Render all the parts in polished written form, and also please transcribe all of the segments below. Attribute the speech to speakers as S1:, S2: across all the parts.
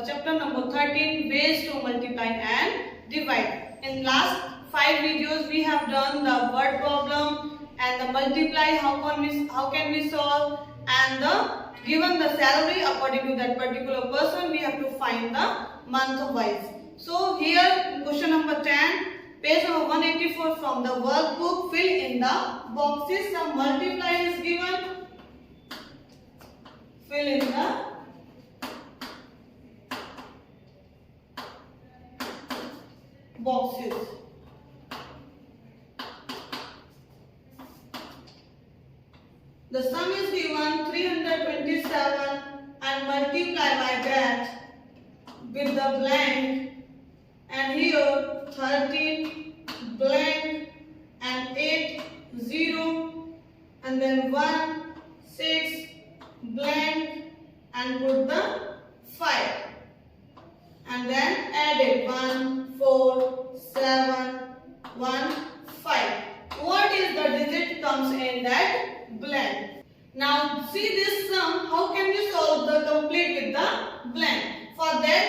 S1: chapter number 13, ways to multiply and divide. In last 5 videos we have done the word problem and the multiply, how can we solve, and the given the salary according to that particular person we have to find the month wise. So here question number 10, page number 184 from the workbook, fill in the boxes. The multiply is given, fill in the boxes. The sum is given 327 and multiply by that with the blank, and here 13 blank and 8 0 and then 1 6 blank and put the 5 and then add it 1 4 7 1 5. What is the digit comes in that blank? Now see this sum, how can we solve the complete with the blank? For that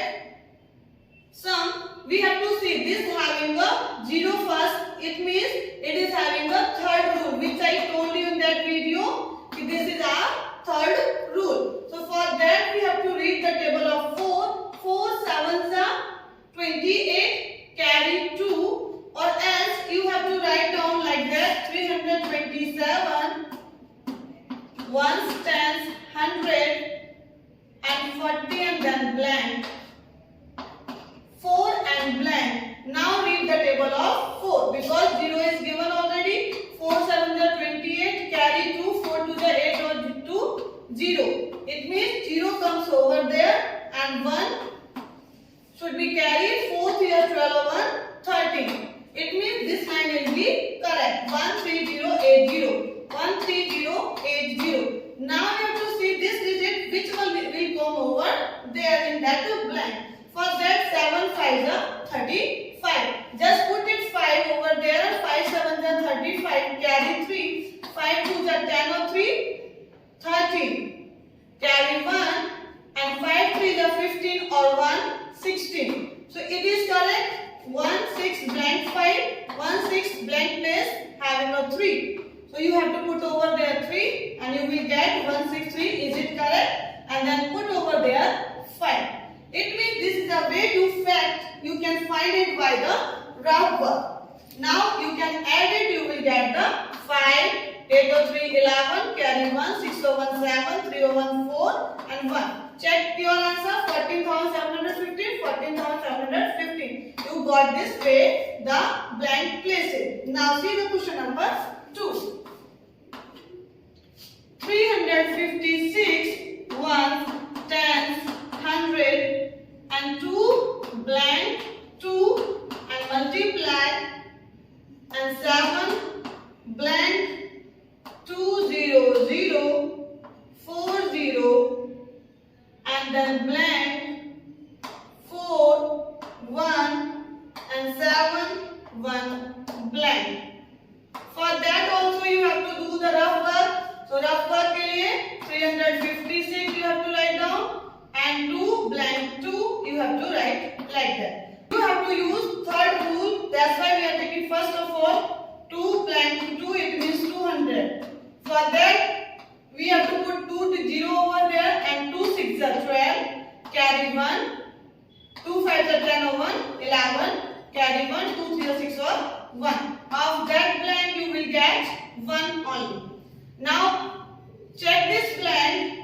S1: sum we have to see this having a 0 first, it means it is having a third rule which I told you in that video. This is our third rule. So for that we have to read the table of 4. 4 7s are 28, carry 2, or else you have to write down like that 327 ones, tens, 100 and 40 and then blank, 4 and blank. Now read the table of 4 because 0 is given already. 4 7s are 28, carry 2, 4 to the 8 or to 0. It means 0 comes over there and 1 should be carried. 4 here 12 over 13. It means this line will be correct. 13080. 13080. Now you have to see this digit which one will come over there in that blank. For that 7 5s are 35. Just put it 5 over there. 5 7s are 35. Carry 3. 5 2s are 10 or 3 13. Carry 1 and 5 3s are 15 or 1 16. So it is correct. 1 6 blank 5. 1 6 blank place having a 3. So you have to put over there 3 and you will get 163. Is it correct? And then put over there 5. It means this is a way to fact. You can find it by the rough work. Now you can add it. You will get the 5, 8 or 3, 11, carry 1, 6 or 1, 7, 3 or 1, 4 and 1. Check your answer. 14,715, 14,715. You got this way the blank places. Now see the question number 2. 356 ones, tens, 100 and 2 blank 2 and multiply and 7 blank 2 0 0 4 0 and then blank 4 1 and 7 1 blank. For that also you have to do the rough work. So rough work के लिए 356 you have to write down and 2 blank 2 you have to write like that. You have to use third rule. That's why we are taking first of all 2 blank 2. It means 200. For that we have to put 2 to 0 over there and 2 6s are 12. Carry 1. 2 5s are 10 or 1 11. Carry 1. 2 3 or 6 or 1. Of that blank you will get 1 only. Now check this blank.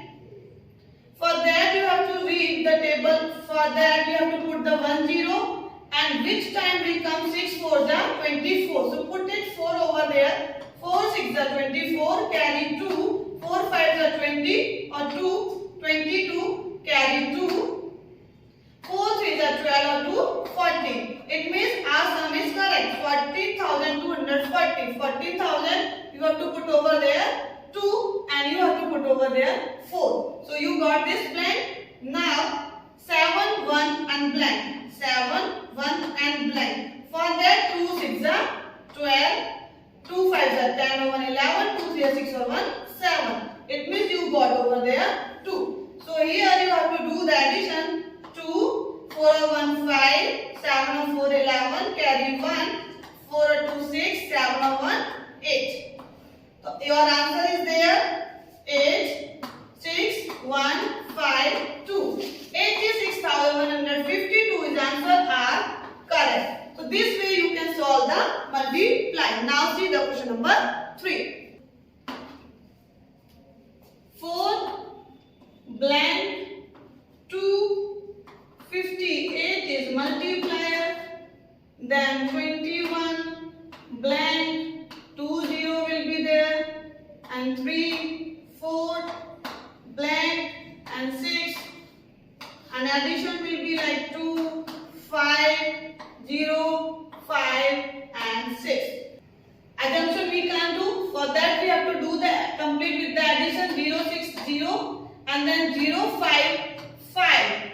S1: For that you have to read the table. For that you have to put the 1 0 and which time will come 6 4s are 24. So put it 4 over there. 4 6s are 24. Carry 2. 4 5s are 20 or 2 22. Carry 2. 4 3s are 12 or 2 40. It means our sum is correct. 40,240. 40,000 you have to put over there 2 and you have to put over there 4. So you got this blank. Now 7 1 and blank. 7 1 and blank. For that 2 6s are 12. 2 5s are 10 or 1 11. 2 3 are 6 or 1 7. It means you got over there 2. So here you have to do the addition. 2 your answer is there 8, 6, 1, 5, 2. 86,152 is answer are correct. So this way you can solve the multiply. Now see the question number 3. 4 blank 258 is multiplier. Then 21 blank 20 will be there, and 3, 4 blank and 6, and addition will be like 2, 5, 0, 5 and 6. Assumption we can do. For that we have to do the complete with the addition 0, 6, 0 and then 0, 5, 5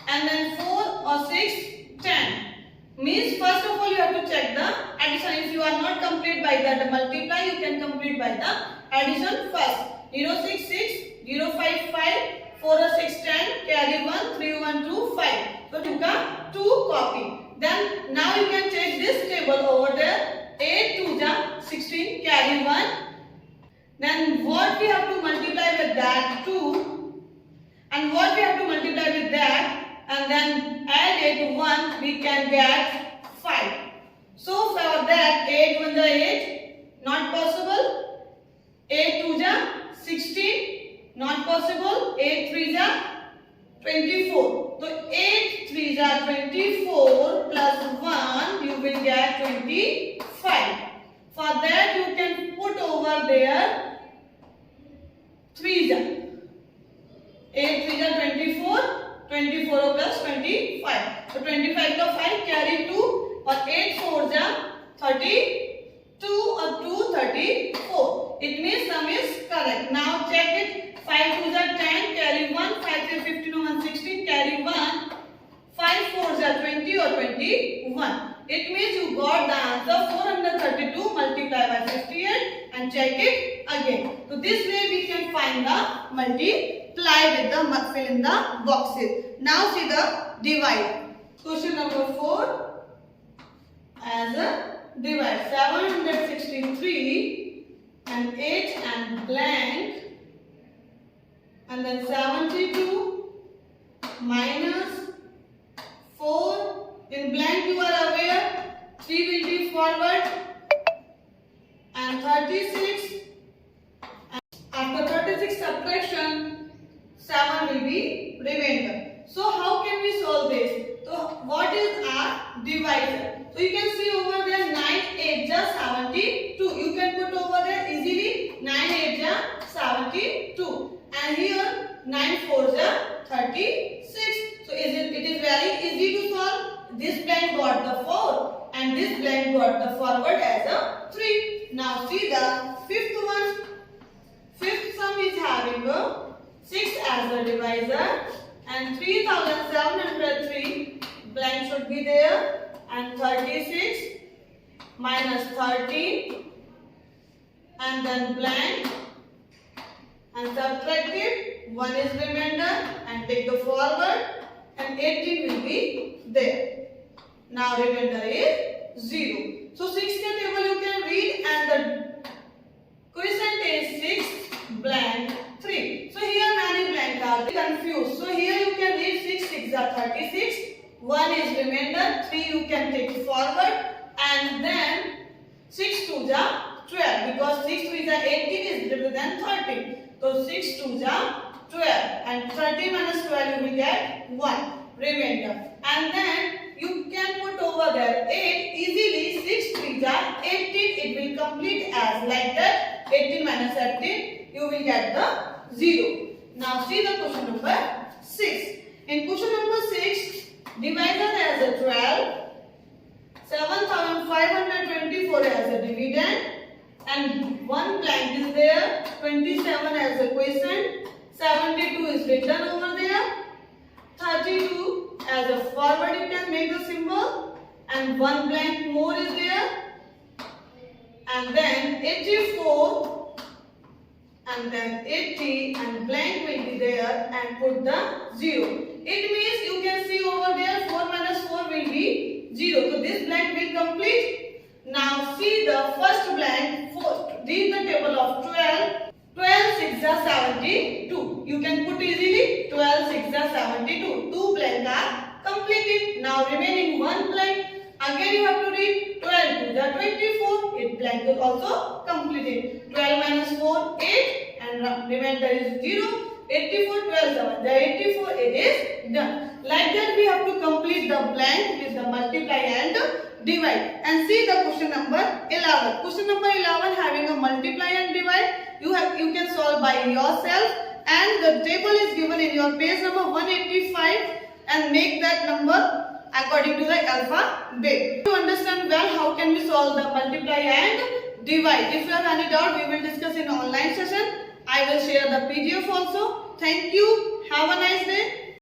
S1: and then 4 or 6, 10. Means first of all you have to check the addition. If you are not complete by the multiply, you can complete by the addition first. 0, 6, 6, 0, 5, 5, 4 or 6, 10, carry 1, 3, 1, 2, 5. So you can 2 copy. Then now you can check this table over there. 8 2 ja 16, carry 1. Then what we have to multiply with that 2, and what we have to multiply with that, and then add it 1, we can get 5. So for that 8 1 ja 8, not possible. 8 2 ja 16, not possible. 8 3 ja 24. So 8 3 ja 24 plus 1, you will get 25. For that you can put over there 3 ja. 8 3 ja 24, 24 plus 25. So 25 का 5 carry 2 और 8 4 ja 32 और 2 34. It means sum is correct. Now check it. 5 2 ja 10, carry 1, 5 3 15 1 16, carry 1, 5 4 ja 20 or 21. It means you got the answer 432 multiplied by 58 and check it again. So this way we can find the multiply with the fill in the boxes. Now see the divide. Question number 4 as a divide. 763 and 8 and blank, and then 72 minus 4 in blank, you are aware 3 will be forward, and 36, and after 36 subtraction 7 will be remainder. So how can we solve this? So what is our divisor? So you can see over there 9 8 ja 72. You can put over there easily 9 8 ja 72, and here 9 4 ja 36. So it is very easy to solve. This blank got the 4 and this blank got the forward as a 3. Now see the fifth one. Fifth sum is having a 6 as a divisor, and 3703 blank should be there, and 36 minus 13 and then blank, and subtract it. 1 is remainder and take the forward, and 18 will be there. Now remainder is 0. So 6th table you can read, and the quotient is 6 blank 3. So here many blank are confused. So here you can read 6 6 are 36. 1 is remainder. 3 you can take forward, and then 6 2 ja 12, because 6 3 ja 18 is greater than 13. So 6 2 ja 12, and 30 minus 12 you will get 1 remainder, and then you can put over there 8 easily. 6 3 ja 18, it will complete as like that. 18 minus 18, you will get the 0. Now see the question number 6. In question number 6, divisor as a 12, 7524 as a dividend, and 1 blank is there, 27 as a quotient, 72 is written over there, 32 as a forward you can make the symbol, and 1 blank more is there, and then 84 and then 80 and blank will be there, and put the 0. It means you can see over there 4 minus 4 will be 0. So this blank will complete. Now see the first blank. Read the table completed. 12 minus 4, 8, and remainder is 0. 84, 12, 7. The 84, it is done. Like that we have to complete the blank with the multiply and divide. And see the question number 11. Question number 11 having a multiply and divide. You can solve by yourself, and the table is given in your page number 185, and make that number according to the alphabet. To understand well how can we solve the multiply and divide. If you have any doubt, we will discuss in online session. I will share the PDF also. Thank you. Have a nice day.